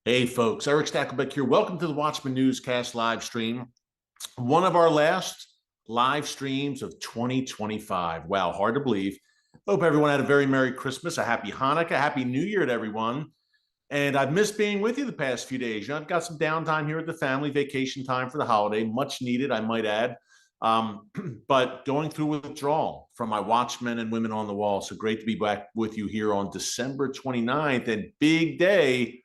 Hey folks, Eric Stacklebeck here. Welcome to the Watchman Newscast live stream. One of our last live streams of 2025. Wow, hard to believe. Hope everyone had a very Merry Christmas, a Happy Hanukkah, Happy New Year to everyone. And I've missed being with you the past few days. I've got some downtime here at the family, vacation time for the holiday, much needed, I might add. But going through withdrawal from my Watchmen and Women on the Wall. So great to be back with you here on December 29th and big day.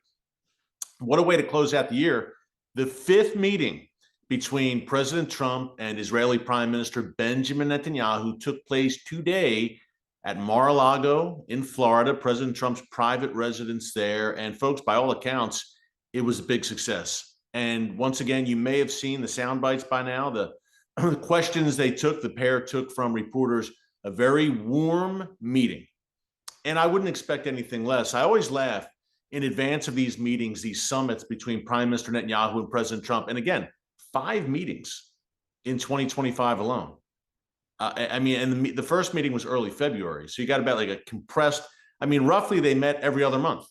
What a way to close out the year. The fifth meeting between President Trump and Israeli Prime Minister Benjamin Netanyahu took place today at Mar-a-Lago in Florida, President Trump's private residence there. And folks, by all accounts, it was a big success. And once again, you may have seen the sound bites by now, the questions the pair took from reporters, a very warm meeting. And I wouldn't expect anything less. I always laugh in advance of these meetings, these summits between Prime Minister Netanyahu and President Trump. And again, 5 meetings in 2025 alone. And the first meeting was early February. So you got about like a compressed, roughly they met every other month.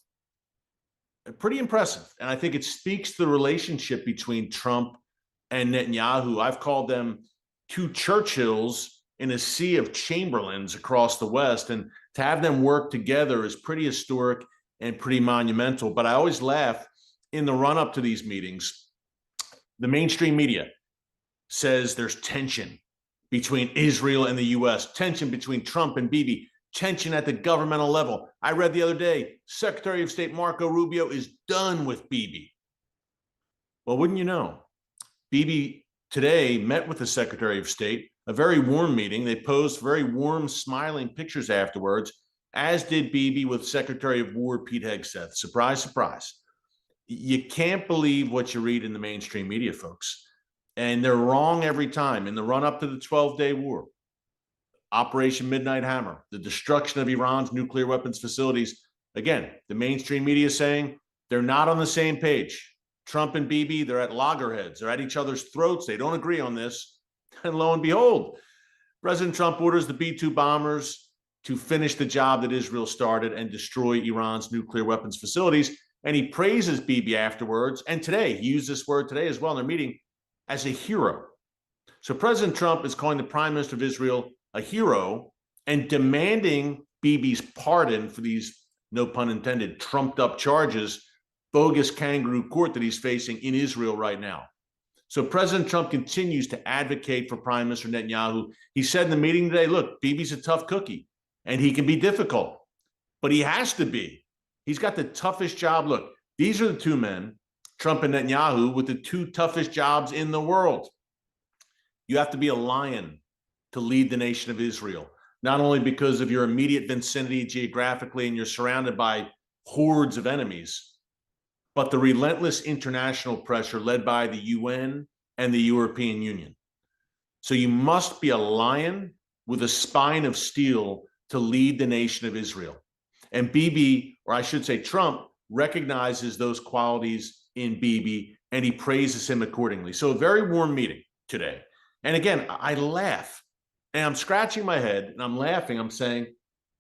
Pretty impressive. And I think it speaks to the relationship between Trump and Netanyahu. I've called them two Churchills in a sea of Chamberlains across the West. And to have them work together is pretty historic and pretty monumental. But I always laugh in the run up to these meetings. The mainstream media says there's tension between Israel and the US, tension between Trump and Bibi, tension at the governmental level. I read the other day, Secretary of State Marco Rubio is done with Bibi. Well, wouldn't you know, Bibi today met with the Secretary of State, a very warm meeting. They posed very warm, smiling pictures afterwards, as did Bibi with Secretary of War Pete Hegseth. Surprise, surprise. You can't believe what you read in the mainstream media, folks. And they're wrong every time. In the run-up to the 12-day war, Operation Midnight Hammer, the destruction of Iran's nuclear weapons facilities, again, the mainstream media is saying they're not on the same page. Trump and Bibi, they're at loggerheads. They're at each other's throats. They don't agree on this. And lo and behold, President Trump orders the B-2 bombers to finish the job that Israel started and destroy Iran's nuclear weapons facilities. And he praises Bibi afterwards. And today, he used this word today as well in their meeting, as a hero. So President Trump is calling the Prime Minister of Israel a hero and demanding Bibi's pardon for these, no pun intended, trumped up charges, bogus kangaroo court that he's facing in Israel right now. So President Trump continues to advocate for Prime Minister Netanyahu. He said in the meeting today, look, Bibi's a tough cookie and he can be difficult, but he has to be. He's got the toughest job. Look, these are the two men, Trump and Netanyahu, with the two toughest jobs in the world. You have to be a lion to lead the nation of Israel, not only because of your immediate vicinity geographically and you're surrounded by hordes of enemies, but the relentless international pressure led by the UN and the European Union. So you must be a lion with a spine of steel to lead the nation of Israel. And Bibi, or I should say Trump, recognizes those qualities in Bibi and he praises him accordingly. So a very warm meeting today. And again, I laugh and I'm scratching my head and I'm laughing. I'm saying,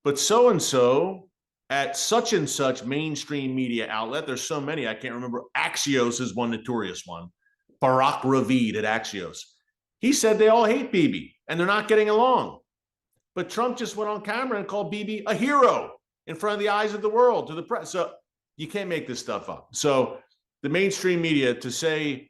but so-and-so at such and such mainstream media outlet, there's so many, I can't remember. Axios is one notorious one. Barak Ravid at Axios. He said they all hate Bibi and they're not getting along. But Trump just went on camera and called Bibi a hero in front of the eyes of the world, to the press. So you can't make this stuff up. So the mainstream media to say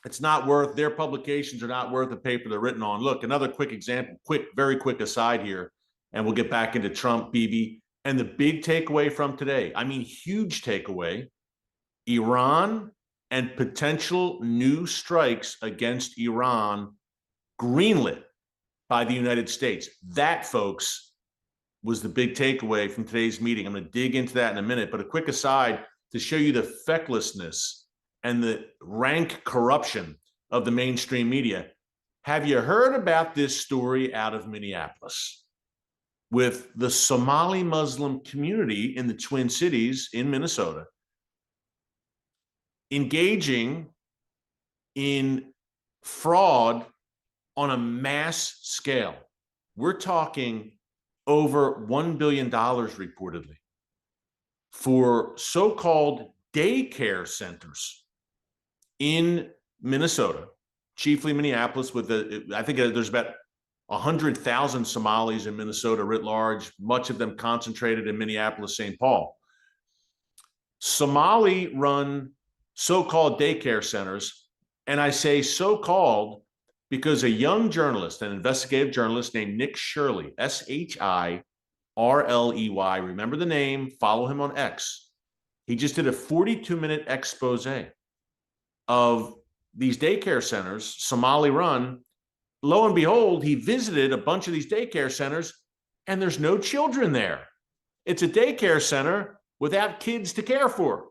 it's not worth, their publications are not worth the paper they're written on. Look, another quick example, very quick aside here, and we'll get back into Trump, Bibi, and the big takeaway from today. Huge takeaway. Iran and potential new strikes against Iran greenlit by the United States. That, folks, was the big takeaway from today's meeting. I'm going to dig into that in a minute, but a quick aside to show you the fecklessness and the rank corruption of the mainstream media. Have you heard about this story out of Minneapolis with the Somali Muslim community in the Twin Cities in Minnesota engaging in fraud on a mass scale? We're talking over $1 billion reportedly for so-called daycare centers in Minnesota, chiefly Minneapolis, I think there's about 100,000 Somalis in Minnesota writ large, much of them concentrated in Minneapolis, St. Paul. Somali-run so-called daycare centers, and I say so-called because a young journalist, an investigative journalist named Nick Shirley, Shirley, remember the name, follow him on X. He just did a 42-minute expose of these daycare centers, Somali-run. Lo and behold, he visited a bunch of these daycare centers, and there's no children there. It's a daycare center without kids to care for.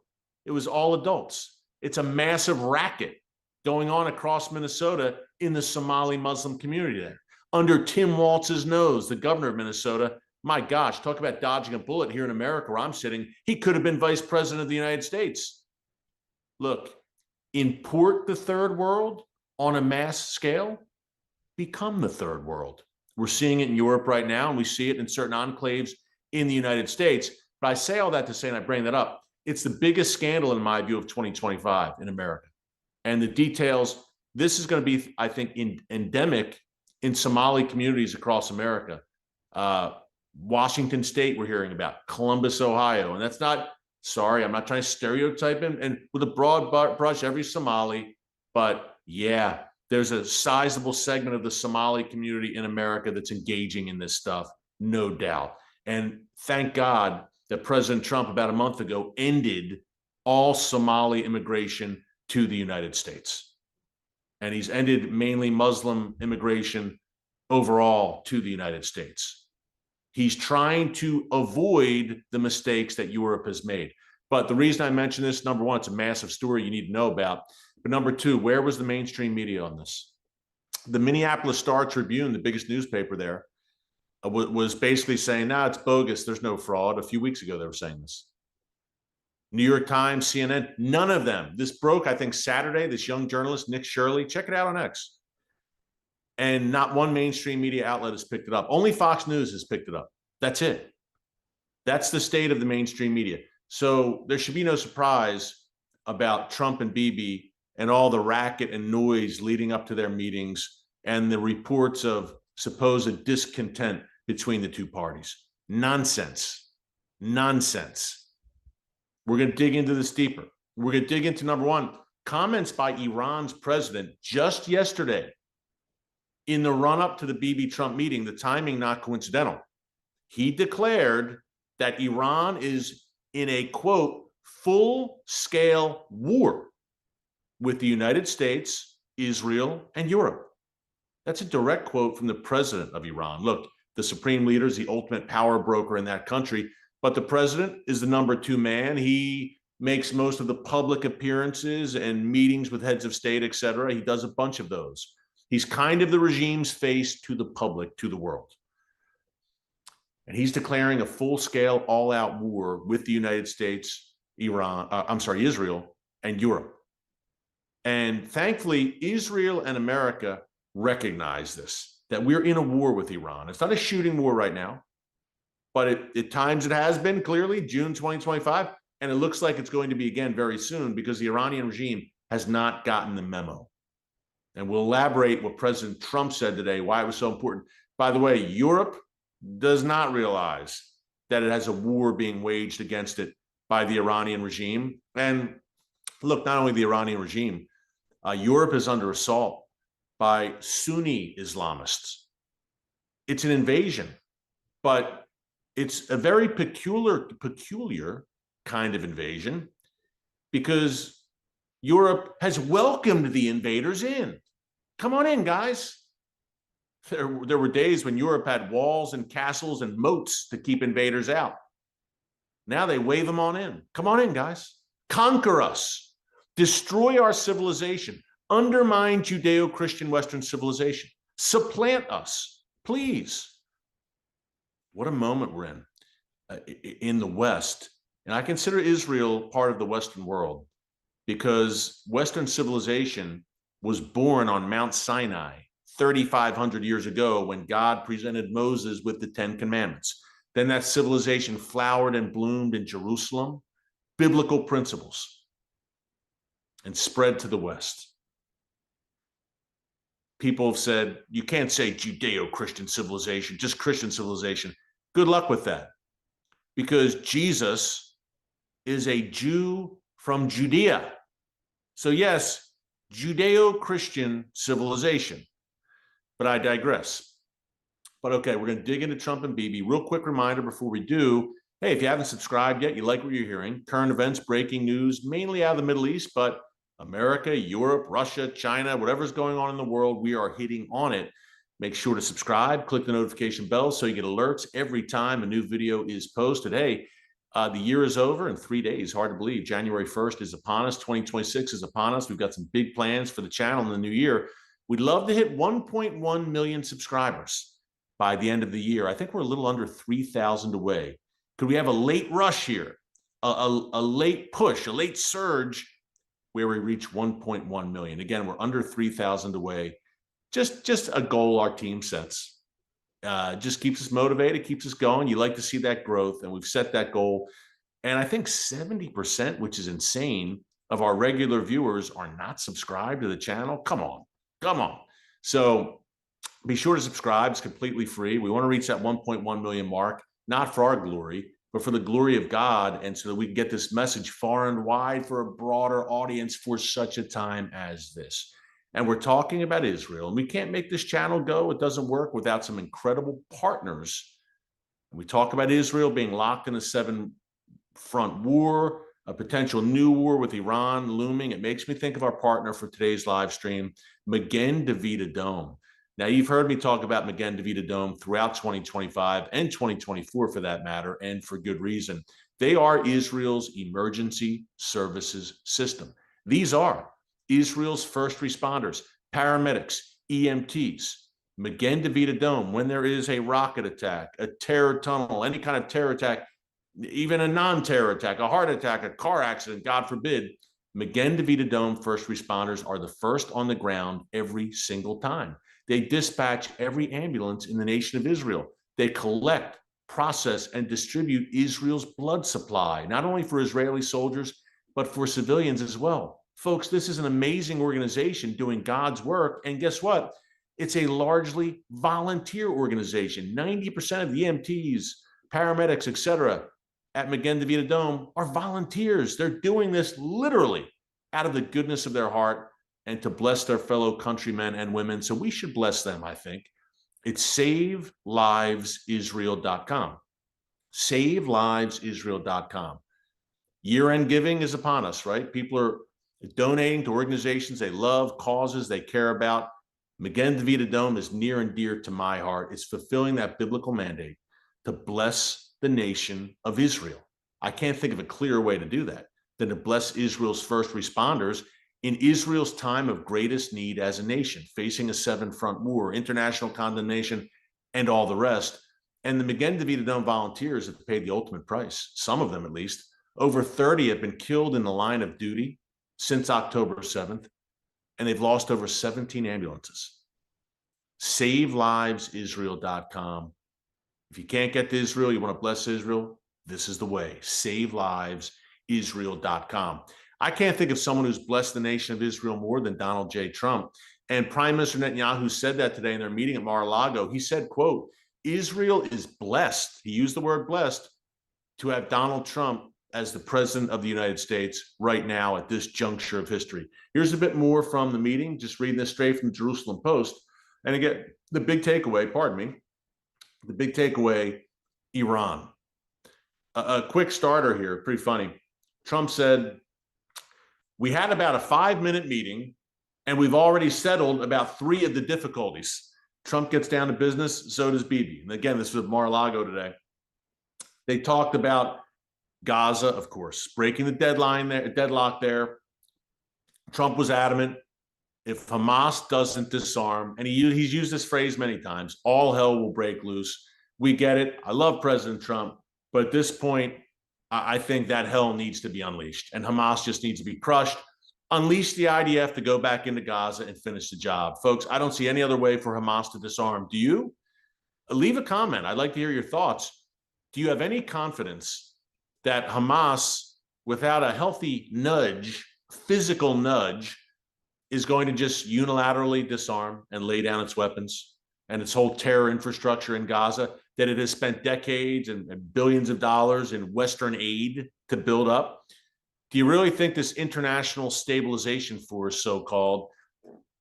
It was all adults. It's a massive racket going on across Minnesota in the Somali Muslim community there. Under Tim Walz's nose, the governor of Minnesota, my gosh, talk about dodging a bullet here in America where I'm sitting. He could have been vice president of the United States. Look, import the third world on a mass scale, become the third world. We're seeing it in Europe right now, and we see it in certain enclaves in the United States. But I say all that to say, and I bring that up, it's the biggest scandal, in my view, of 2025 in America. And the details, this is going to be, I think, endemic in Somali communities across America. Washington State, we're hearing about, Columbus, Ohio. And that's not, sorry, I'm not trying to stereotype him, and with a broad brush, every Somali. But yeah, there's a sizable segment of the Somali community in America that's engaging in this stuff, no doubt. And thank God that President Trump, about a month ago, ended all Somali immigration to the United States. And he's ended mainly Muslim immigration overall to the United States. He's trying to avoid the mistakes that Europe has made. But the reason I mention this, number one, it's a massive story you need to know about. But number two, where was the mainstream media on this? The Minneapolis Star-Tribune, the biggest newspaper there, was basically saying, no, it's bogus. There's no fraud. A few weeks ago, they were saying this. New York Times, CNN, none of them. This broke, I think, Saturday. This young journalist, Nick Shirley, check it out on X. And not one mainstream media outlet has picked it up. Only Fox News has picked it up. That's it. That's the state of the mainstream media. So there should be no surprise about Trump and Bibi and all the racket and noise leading up to their meetings and the reports of supposed discontent between the two parties. Nonsense. Nonsense. We're going to dig into this deeper. We're going to dig into, number one, comments by Iran's president just yesterday in the run-up to the Bibi-Trump meeting, the timing not coincidental. He declared that Iran is in a, quote, full-scale war with the United States, Israel, and Europe. That's a direct quote from the president of Iran. Look, the supreme leader is the ultimate power broker in that country, but the president is the number two man. He makes most of the public appearances and meetings with heads of state, et cetera. He does a bunch of those. He's kind of the regime's face to the public, to the world. And he's declaring a full-scale, all-out war with the United States, Israel, and Europe. And thankfully, Israel and America recognize this, that we're in a war with Iran. It's not a shooting war right now, but at times it has been, clearly, June 2025, and it looks like it's going to be again very soon because the Iranian regime has not gotten the memo. And we'll elaborate what President Trump said today, why it was so important. By the way, Europe does not realize that it has a war being waged against it by the Iranian regime. And look, not only the Iranian regime, Europe is under assault by Sunni Islamists. It's an invasion, but it's a very peculiar kind of invasion because Europe has welcomed the invaders in. Come on in, guys. There were days when Europe had walls and castles and moats to keep invaders out. Now they wave them on in. Come on in, guys. Conquer us. Destroy our civilization. Undermine Judeo-Christian Western civilization. Supplant us, please. What a moment we're in the West. And I consider Israel part of the Western world because Western civilization was born on Mount Sinai 3,500 years ago when God presented Moses with the 10 Commandments. Then that civilization flowered and bloomed in Jerusalem biblical principles and spread to the West. People have said, you can't say Judeo-Christian civilization, just Christian civilization. Good luck with that, because Jesus is a Jew from Judea. So yes, Judeo-Christian civilization, but I digress. But okay, we're going to dig into Trump and Bibi. Real quick reminder before we do, hey, if you haven't subscribed yet, you like what you're hearing, current events, breaking news, mainly out of the Middle East, but America, Europe, Russia, China, whatever's going on in the world, we are hitting on it. Make sure to subscribe, click the notification bell so you get alerts every time a new video is posted. Hey, the year is over in 3 days. Hard to believe. January 1st is upon us. 2026 is upon us. We've got some big plans for the channel in the new year. We'd love to hit 1.1 million subscribers by the end of the year. I think we're a little under 3,000 away. Could we have a late rush here, a late push, a late surge where we reach 1.1 million? Again, we're under 3,000 away. Just a goal our team sets. Just keeps us motivated, keeps us going. You like to see that growth, and we've set that goal. And I think 70%, which is insane, of our regular viewers are not subscribed to the channel. Come on, come on. So be sure to subscribe. It's completely free. We want to reach that 1.1 million mark, not for our glory, but for the glory of God, and so that we can get this message far and wide for a broader audience for such a time as this. And we're talking about Israel, and we can't make this channel go. It doesn't work without some incredible partners. And we talk about Israel being locked in a 7-front war, a potential new war with Iran looming. It makes me think of our partner for today's live stream, Magen David Adom. Now, you've heard me talk about Magen David Adom throughout 2025 and 2024 for that matter, and for good reason. They are Israel's emergency services system. These are Israel's first responders, paramedics, EMTs. Magen David Adom, when there is a rocket attack, a terror tunnel, any kind of terror attack, even a non-terror attack, a heart attack, a car accident, God forbid, Magen David Adom first responders are the first on the ground every single time. They dispatch every ambulance in the nation of Israel. They collect, process, and distribute Israel's blood supply, not only for Israeli soldiers, but for civilians as well. Folks, this is an amazing organization doing God's work. And guess what? It's a largely volunteer organization. 90% of the EMTs, paramedics, etc., at Magen David Adom are volunteers. They're doing this literally out of the goodness of their heart and to bless their fellow countrymen and women. So we should bless them, I think. It's SaveLivesIsrael.com. SaveLivesIsrael.com. Year-end giving is upon us, right? People are donating to organizations they love, causes they care about. Magen David Adom is near and dear to my heart. It's fulfilling that biblical mandate to bless the nation of Israel. I can't think of a clearer way to do that than to bless Israel's first responders in Israel's time of greatest need as a nation, facing a 7-front war, international condemnation, and all the rest. And the Magen David Adom volunteers have paid the ultimate price, some of them at least. Over 30 have been killed in the line of duty since October 7th, and they've lost over 17 ambulances. SaveLivesIsrael.com. If you can't get to Israel, you want to bless Israel, this is the way. SaveLivesIsrael.com. I can't think of someone who's blessed the nation of Israel more than Donald J. Trump. And Prime Minister Netanyahu said that today in their meeting at Mar-a-Lago. He said, quote, Israel is blessed, he used the word blessed, to have Donald Trump as the president of the United States right now at this juncture of history. Here's a bit more from the meeting, just reading this straight from the Jerusalem Post. And again, the big takeaway, pardon me, the big takeaway, Iran. A quick starter here, pretty funny. Trump said, we had about a 5-minute meeting and we've already settled about 3 of the difficulties. Trump gets down to business, so does Bibi. And again, this was at Mar-a-Lago today. They talked about Gaza, of course, breaking the deadlock there. Trump was adamant, if Hamas doesn't disarm, and he's used this phrase many times, all hell will break loose. We get it. I love President Trump, but at this point, I think that hell needs to be unleashed, and Hamas just needs to be crushed. Unleash the IDF to go back into Gaza and finish the job. Folks, I don't see any other way for Hamas to disarm. Do you? Leave a comment. I'd like to hear your thoughts. Do you have any confidence that Hamas without a healthy nudge, physical nudge, is going to just unilaterally disarm and lay down its weapons and its whole terror infrastructure in Gaza that it has spent decades and billions of dollars in Western aid to build up? Do you really think this international stabilization force, so-called,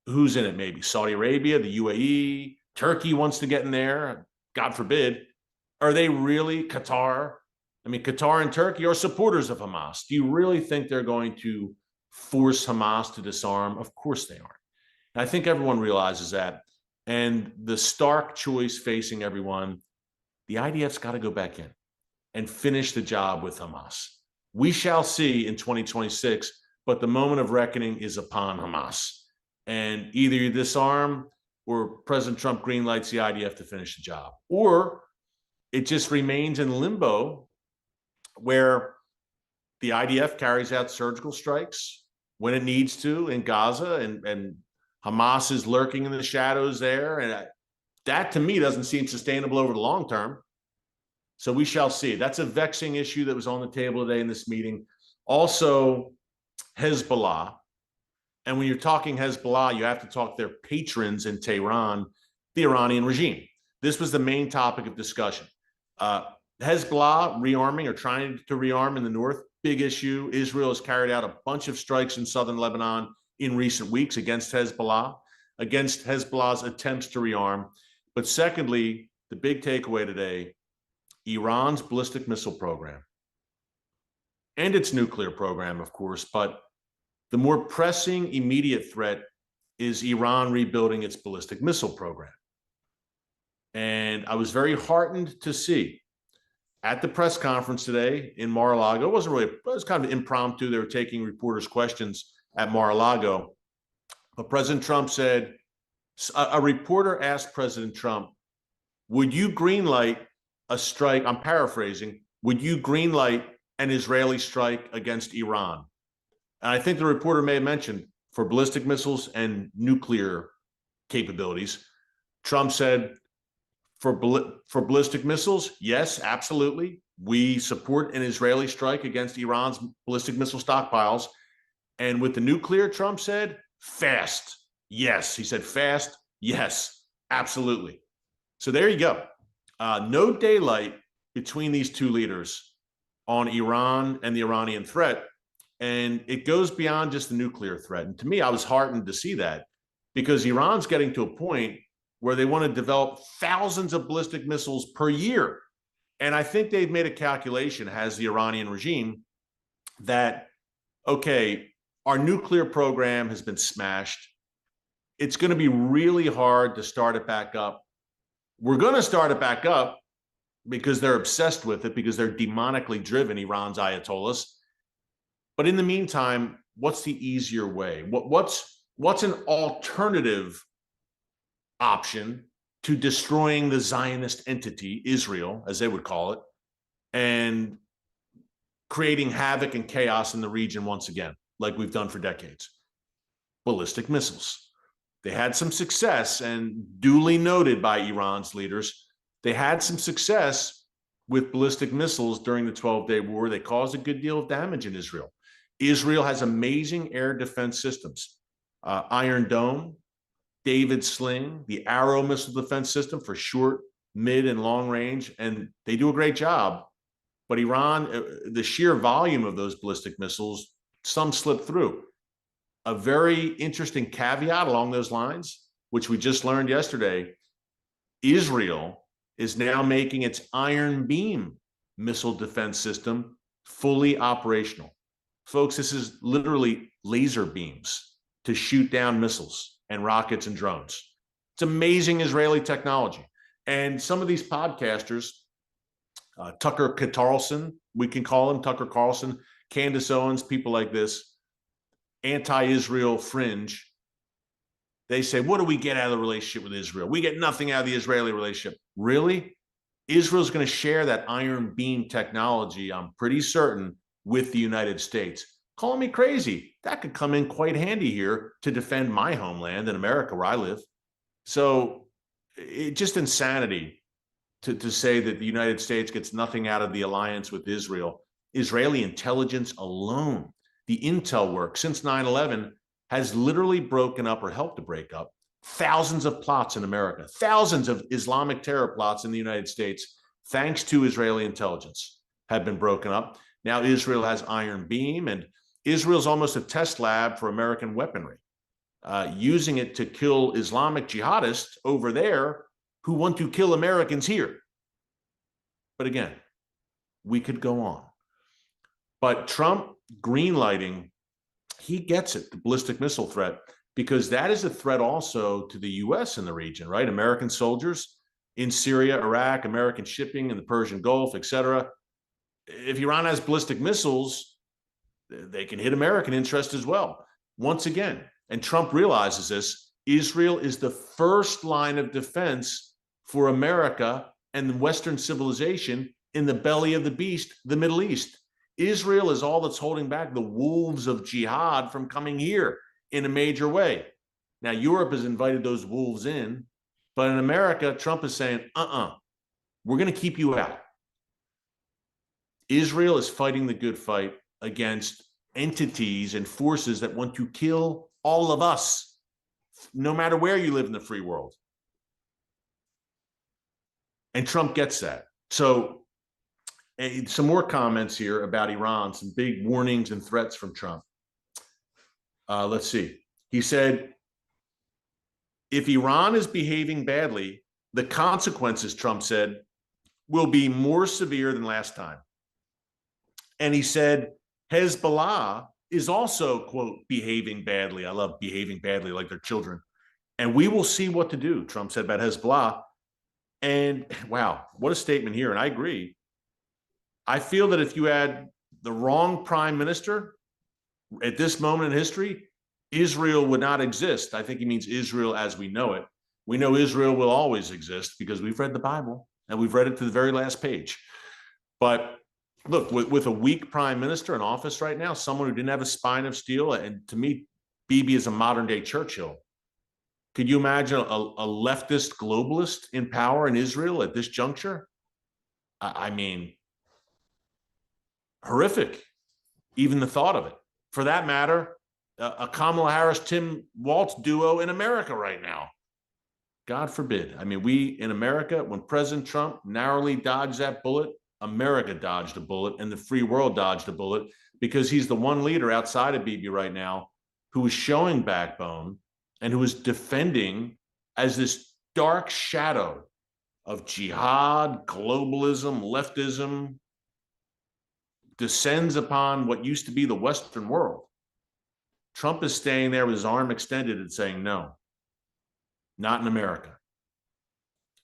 who's in it? Maybe Saudi Arabia, the UAE, Turkey wants to get in there, God forbid. Are they really Qatar? I mean, Qatar and Turkey are supporters of Hamas. Do you really think they're going to force Hamas to disarm? Of course they aren't. And I think everyone realizes that. And the stark choice facing everyone, the IDF's got to go back in and finish the job with Hamas. We shall see in 2026, but the moment of reckoning is upon Hamas. And either you disarm or President Trump greenlights the IDF to finish the job, or it just remains in limbo where the IDF carries out surgical strikes when it needs to in Gaza, and Hamas is lurking in the shadows there. And that, to me, doesn't seem sustainable over the long term. So we shall see. That's a vexing issue that was on the table today in this meeting. Also, Hezbollah. And when you're talking Hezbollah, you have to talk their patrons in Tehran, the Iranian regime. This was the main topic of discussion. Hezbollah rearming or trying to rearm in the north, big issue. Israel has carried out a bunch of strikes in southern Lebanon in recent weeks against Hezbollah's attempts to rearm. But secondly, the big takeaway today, Iran's ballistic missile program and its nuclear program, of course, but the more pressing immediate threat is Iran rebuilding its ballistic missile program. And I was very heartened to see at the press conference today in Mar-a-Lago, it was kind of impromptu. They were taking reporters' questions at Mar-a-Lago. But President Trump said, a reporter asked President Trump, would you greenlight a strike? I'm paraphrasing. Would you greenlight an Israeli strike against Iran? And I think the reporter may have mentioned for ballistic missiles and nuclear capabilities. Trump said, for ballistic missiles, yes, absolutely. We support an Israeli strike against Iran's ballistic missile stockpiles. And with the nuclear, Trump said, fast. Yes. He said fast. Yes, absolutely. So there you go. No daylight between these two leaders on Iran and the Iranian threat. And it goes beyond just the nuclear threat. And to me, I was heartened to see that, because Iran's getting to a point where they want to develop thousands of ballistic missiles per year. And I think they've made a calculation, has the Iranian regime, that, okay, our nuclear program has been smashed. It's going to be really hard to start it back up. We're going to start it back up because they're obsessed with it, because they're demonically driven, Iran's ayatollahs. But in the meantime, what's the easier way? What's an alternative option to destroying the Zionist entity, Israel, as they would call it, and creating havoc and chaos in the region once again, like we've done for decades? Ballistic missiles. They had some success, and duly noted by Iran's leaders, they had some success with ballistic missiles during the 12-day war. They caused a good deal of damage in Israel. Israel has amazing air defense systems. Iron Dome, David Sling, the Arrow missile defense system for short, mid, and long range, and they do a great job. But Iran, the sheer volume of those ballistic missiles, some slip through. A very interesting caveat along those lines, which we just learned yesterday, Israel is now making its Iron Beam missile defense system fully operational. Folks, this is literally laser beams to shoot down missiles and rockets and drones. It's amazing Israeli technology. And some of these podcasters, Tucker Carlson, we can call him Tucker Carlson, Candace Owens, people like this, anti-Israel fringe, they say, what do we get out of the relationship with Israel? We get nothing out of the Israeli relationship. Really? Israel's going to share that Iron Beam technology, I'm pretty certain, with the United States. Calling me crazy. That could come in quite handy here to defend my homeland in America, where I live. So it's just insanity to say that the United States gets nothing out of the alliance with Israel. Israeli intelligence alone, the intel work since 9/11 has literally broken up or helped to break up thousands of plots in America, thousands of Islamic terror plots in the United States, thanks to Israeli intelligence, have been broken up. Now Israel has Iron Beam, and Israel's almost a test lab for American weaponry, using it to kill Islamic jihadists over there who want to kill Americans here. But again, we could go on. But Trump greenlighting, he gets it, the ballistic missile threat, because that is a threat also to the U.S. in the region, right? American soldiers in Syria, Iraq, American shipping in the Persian Gulf, etc. If Iran has ballistic missiles, they can hit American interest as well. Once again, and Trump realizes this, Israel is the first line of defense for America and Western civilization in the belly of the beast, the Middle East. Israel is all that's holding back the wolves of jihad from coming here in a major way. Now, Europe has invited those wolves in, but in America, Trump is saying, we're going to keep you out. Israel is fighting the good fight against entities and forces that want to kill all of us, no matter where you live in the free world. And Trump gets that. So some more comments here about Iran, some big warnings and threats from Trump. Let's see. He said, if Iran is behaving badly, the consequences, Trump said, will be more severe than last time. And he said, Hezbollah is also, quote, behaving badly. I love behaving badly like they're children. And we will see what to do, Trump said about Hezbollah. And wow, what a statement here. And I agree. I feel that if you had the wrong prime minister at this moment in history, Israel would not exist. I think he means Israel as we know it. We know Israel will always exist because we've read the Bible and we've read it to the very last page. But look, with a weak prime minister in office right now, someone who didn't have a spine of steel, and to me, Bibi is a modern day Churchill. Could you imagine a leftist globalist in power in Israel at this juncture? I mean, horrific, even the thought of it. For that matter, a Kamala Harris-Tim Walz duo in America right now. God forbid. I mean, we in America, when President Trump narrowly dodged that bullet, America dodged a bullet and the free world dodged a bullet, because he's the one leader outside of Bibi right now who is showing backbone and who is defending as this dark shadow of jihad, globalism, leftism, descends upon what used to be the Western world. Trump is staying there with his arm extended and saying, no, not in America.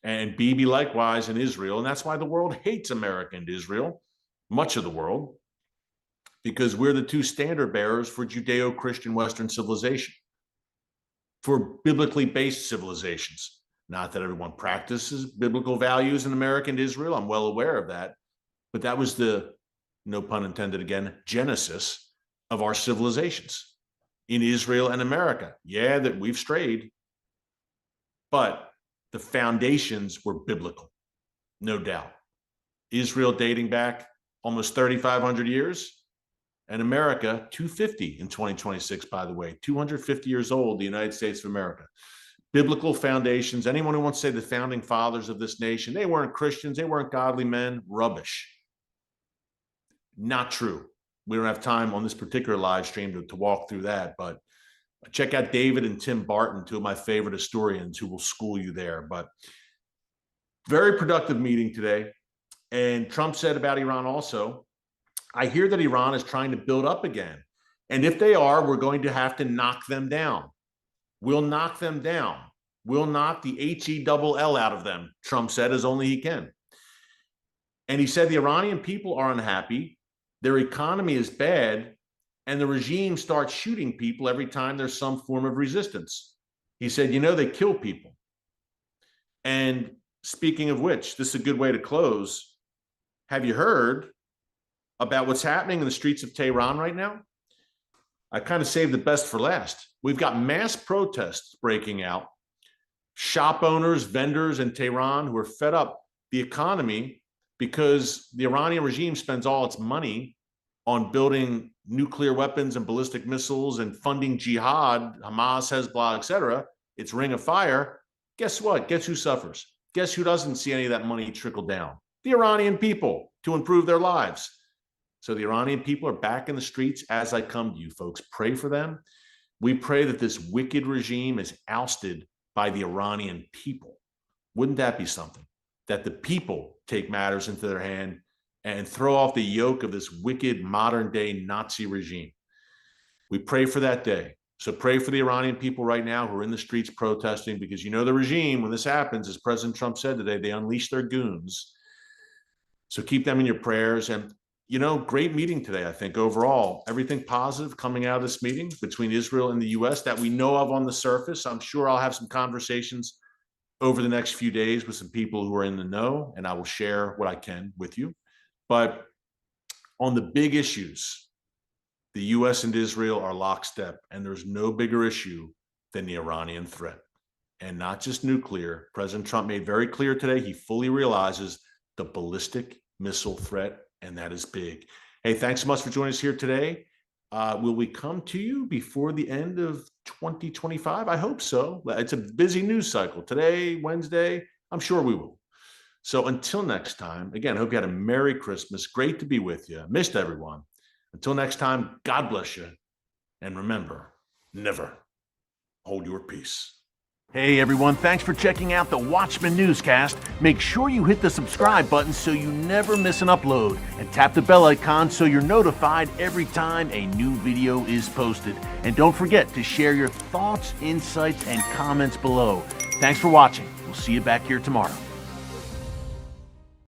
And Bibi likewise in Israel. And that's why the world hates America and Israel, much of the world, because we're the two standard bearers for Judeo-Christian Western civilization, for biblically based civilizations. Not that everyone practices biblical values in America and Israel. I'm well aware of that. But that was the, no pun intended again, genesis of our civilizations in Israel and America. Yeah, that we've strayed, but the foundations were biblical, no doubt. Israel dating back almost 3,500 years, and America 250 in 2026, by the way, 250 years old, the United States of America. Biblical foundations. Anyone who wants to say the founding fathers of this nation, they weren't Christians, they weren't godly men, rubbish. Not true. We don't have time on this particular live stream to walk through that, but check out David and Tim Barton, two of my favorite historians who will school you there. But very productive meeting today. And Trump said about Iran also, I hear that Iran is trying to build up again. And if they are, we're going to have to knock them down. We'll knock them down. We'll knock the H-E-double-L out of them, Trump said, as only he can. And he said the Iranian people are unhappy. Their economy is bad. And the regime starts shooting people every time there's some form of resistance. He said, you know, they kill people. And speaking of which, this is a good way to close. Have you heard about what's happening in the streets of Tehran right now? I kind of saved the best for last. We've got mass protests breaking out. Shop owners, vendors in Tehran who are fed up the economy because the Iranian regime spends all its money on building nuclear weapons and ballistic missiles and funding jihad, Hamas, Hezbollah, etc., its ring of fire, guess what? Guess who suffers? Guess who doesn't see any of that money trickle down? The Iranian people, to improve their lives. So the Iranian people are back in the streets as I come to you, folks. Pray for them. We pray that this wicked regime is ousted by the Iranian people. Wouldn't that be something? That the people take matters into their hand and throw off the yoke of this wicked modern day Nazi regime. We pray for that day. So pray for the Iranian people right now who are in the streets protesting, because you know the regime, when this happens, as President Trump said today, they unleash their goons. So keep them in your prayers. And, you know, great meeting today, I think, overall. Everything positive coming out of this meeting between Israel and the U.S. that we know of on the surface. I'm sure I'll have some conversations over the next few days with some people who are in the know, and I will share what I can with you. But on the big issues, the U.S. and Israel are lockstep, and there's no bigger issue than the Iranian threat. And not just nuclear. President Trump made very clear today he fully realizes the ballistic missile threat, and that is big. Hey, thanks so much for joining us here today. Will we come to you before the end of 2025? I hope so. It's a busy news cycle. Today, Wednesday, I'm sure we will. So until next time, again, I hope you had a Merry Christmas. Great to be with you. Missed everyone. Until next time, God bless you. And remember, never hold your peace. Hey everyone, thanks for checking out the Watchman Newscast. Make sure you hit the subscribe button so you never miss an upload, and tap the bell icon so you're notified every time a new video is posted. And don't forget to share your thoughts, insights, and comments below. Thanks for watching. We'll see you back here tomorrow.